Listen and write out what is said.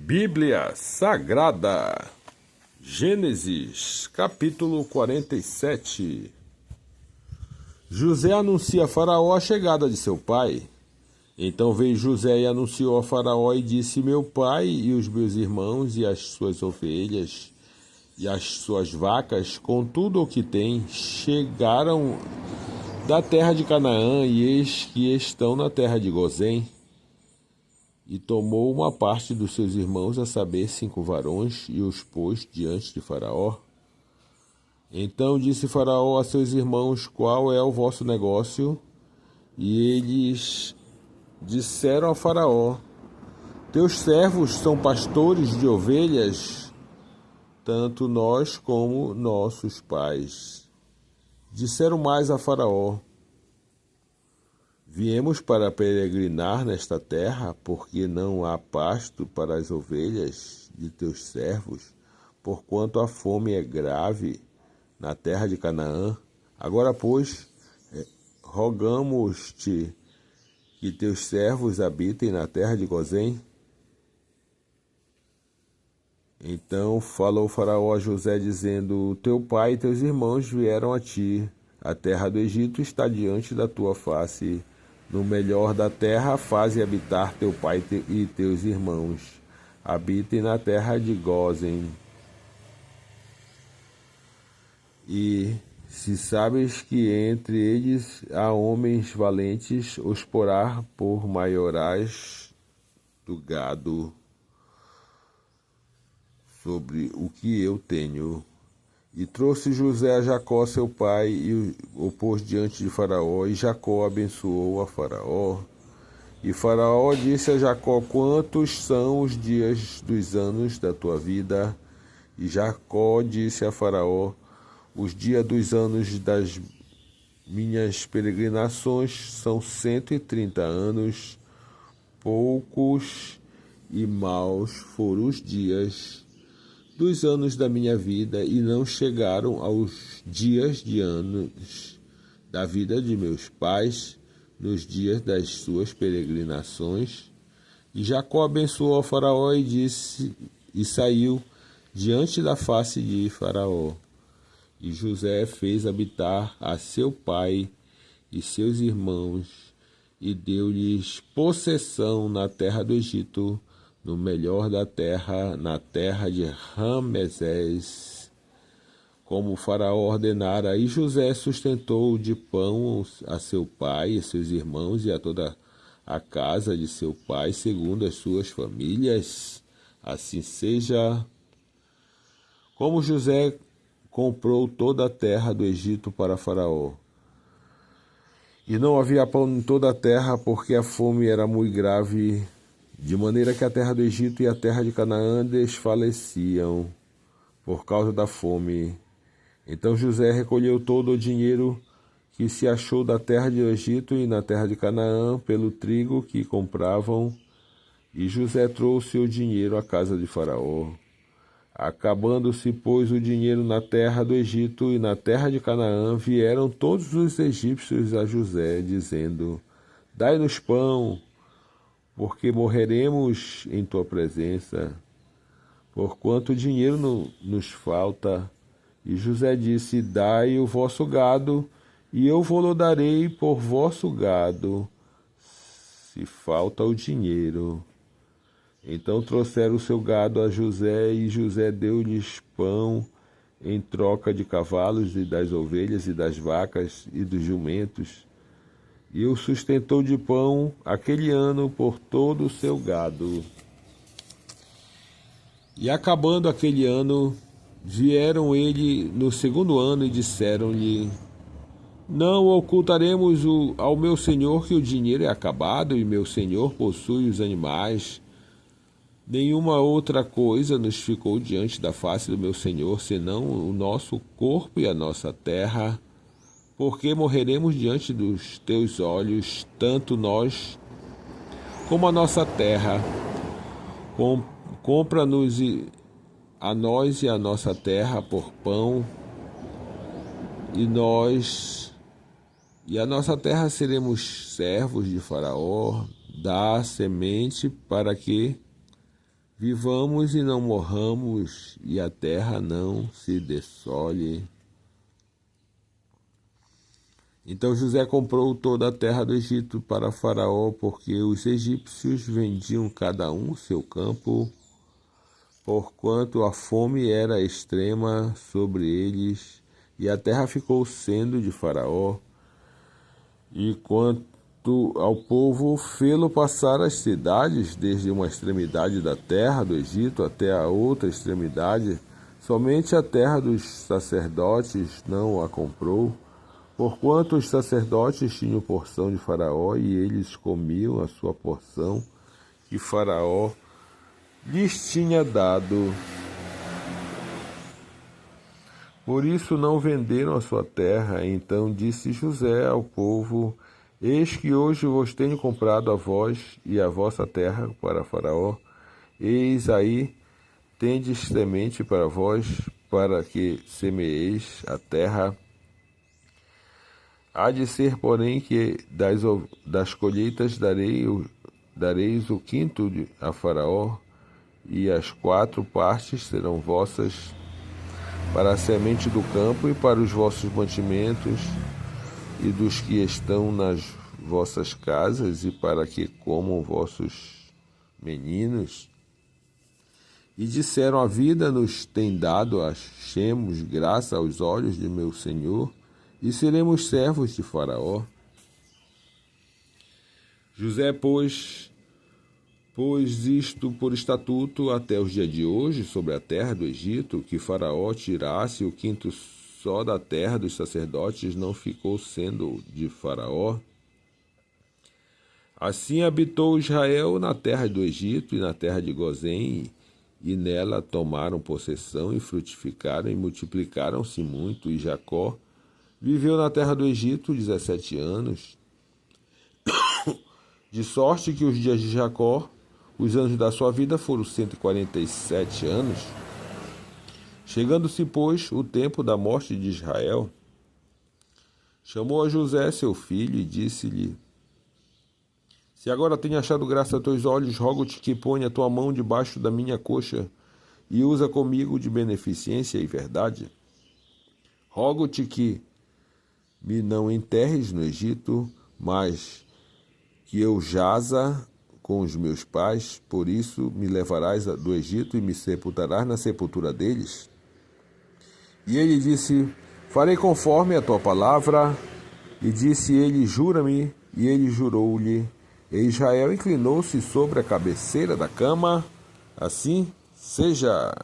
Bíblia Sagrada, Gênesis, capítulo 47. José anuncia a Faraó a chegada de seu pai. Então veio José e anunciou a Faraó e disse: Meu pai e os meus irmãos e as suas ovelhas e as suas vacas, com tudo o que tem, chegaram da terra de Canaã, e eis que estão na terra de Gozém. E tomou uma parte dos seus irmãos, a saber, 5 varões, e os pôs diante de Faraó. Então disse Faraó a seus irmãos: Qual é o vosso negócio? E eles disseram a Faraó: Teus servos são pastores de ovelhas, tanto nós como nossos pais. Disseram mais a Faraó: Viemos para peregrinar nesta terra, porque não há pasto para as ovelhas de teus servos, porquanto a fome é grave na terra de Canaã. Agora, pois, rogamos-te que teus servos habitem na terra de Gozém. Então falou Faraó a José, dizendo: Teu pai e teus irmãos vieram a ti. A terra do Egito está diante da tua face. No melhor da terra, faze habitar teu pai e teus irmãos. Habitem na terra de Gozém. E se sabes que entre eles há homens valentes, os porá por maiorais do gado sobre o que eu tenho. E trouxe José a Jacó seu pai e o pôs diante de Faraó, e Jacó abençoou a Faraó. E Faraó disse a Jacó: Quantos são os dias dos anos da tua vida? E Jacó disse a Faraó: Os dias dos anos das minhas peregrinações são 130 anos. Poucos e maus foram os dias dos anos da minha vida, e não chegaram aos dias de anos da vida de meus pais, nos dias das suas peregrinações. E Jacó abençoou a Faraó e disse, e saiu diante da face de Faraó. E José fez habitar a seu pai e seus irmãos, e deu-lhes possessão na terra do Egito, no melhor da terra, na terra de Ramesés, como o Faraó ordenara. E José sustentou de pão a seu pai e seus irmãos e a toda a casa de seu pai, segundo as suas famílias. Assim seja. Como José comprou toda a terra do Egito para Faraó. E não havia pão em toda a terra, porque a fome era muito grave, de maneira que a terra do Egito e a terra de Canaã desfaleciam por causa da fome. Então José recolheu todo o dinheiro que se achou da terra do Egito e na terra de Canaã pelo trigo que compravam, e José trouxe o dinheiro à casa de Faraó. Acabando-se, pois, o dinheiro na terra do Egito e na terra de Canaã, vieram todos os egípcios a José, dizendo: Dai-nos pão, porque morreremos em tua presença, porquanto o dinheiro nos falta. E José disse: Dai o vosso gado, e eu vou-lo darei por vosso gado, se falta o dinheiro. Então trouxeram o seu gado a José, e José deu-lhes pão em troca de cavalos e das ovelhas e das vacas e dos jumentos, e o sustentou de pão aquele ano por todo o seu gado. E acabando aquele ano, vieram ele no segundo ano e disseram-lhe: Não ocultaremos ao meu senhor que o dinheiro é acabado, e meu senhor possui os animais. Nenhuma outra coisa nos ficou diante da face do meu senhor, senão o nosso corpo e a nossa terra, porque morreremos diante dos teus olhos, tanto nós como a nossa terra. Compra-nos a nós e a nossa terra por pão, e a nossa terra seremos servos de Faraó. Dá semente para que vivamos e não morramos, e a terra não se dessole. Então José comprou toda a terra do Egito para Faraó, porque os egípcios vendiam cada um o seu campo, porquanto a fome era extrema sobre eles, e a terra ficou sendo de Faraó. E quanto ao povo, fê-lo passar as cidades, desde uma extremidade da terra do Egito até a outra extremidade, somente a terra dos sacerdotes não a comprou, porquanto os sacerdotes tinham porção de Faraó, e eles comiam a sua porção que Faraó lhes tinha dado. Por isso não venderam a sua terra. Então disse José ao povo: Eis que hoje vos tenho comprado a vós e a vossa terra para Faraó. Eis aí, tendes semente para vós, para que semeeis a terra. Há de ser, porém, que das colheitas dareis o quinto a Faraó, e as 4 partes serão vossas, para a semente do campo e para os vossos mantimentos e dos que estão nas vossas casas, e para que comam vossos meninos. E disseram: a vida nos tem dado, achemos graça aos olhos de meu senhor, e seremos servos de Faraó. José, pôs isto por estatuto até os dias de hoje sobre a terra do Egito, que Faraó tirasse o quinto só da terra dos sacerdotes, não ficou sendo de Faraó. Assim habitou Israel na terra do Egito e na terra de Gozém, e nela tomaram possessão e frutificaram e multiplicaram-se muito, e Jacó viveu na terra do Egito 17 anos, de sorte que os dias de Jacó, os anos da sua vida, foram 147 anos. Chegando-se, pois, o tempo da morte de Israel, chamou a José, seu filho, e disse-lhe: Se agora tenho achado graça a teus olhos, rogo-te que ponha a tua mão debaixo da minha coxa e usa comigo de beneficência e verdade. Rogo-te que me não enterres no Egito, mas que eu jaza com os meus pais, por isso me levarás do Egito e me sepultarás na sepultura deles. E ele disse: Farei conforme a tua palavra. E disse ele: Jura-me. E ele jurou-lhe. E Israel inclinou-se sobre a cabeceira da cama. Assim seja.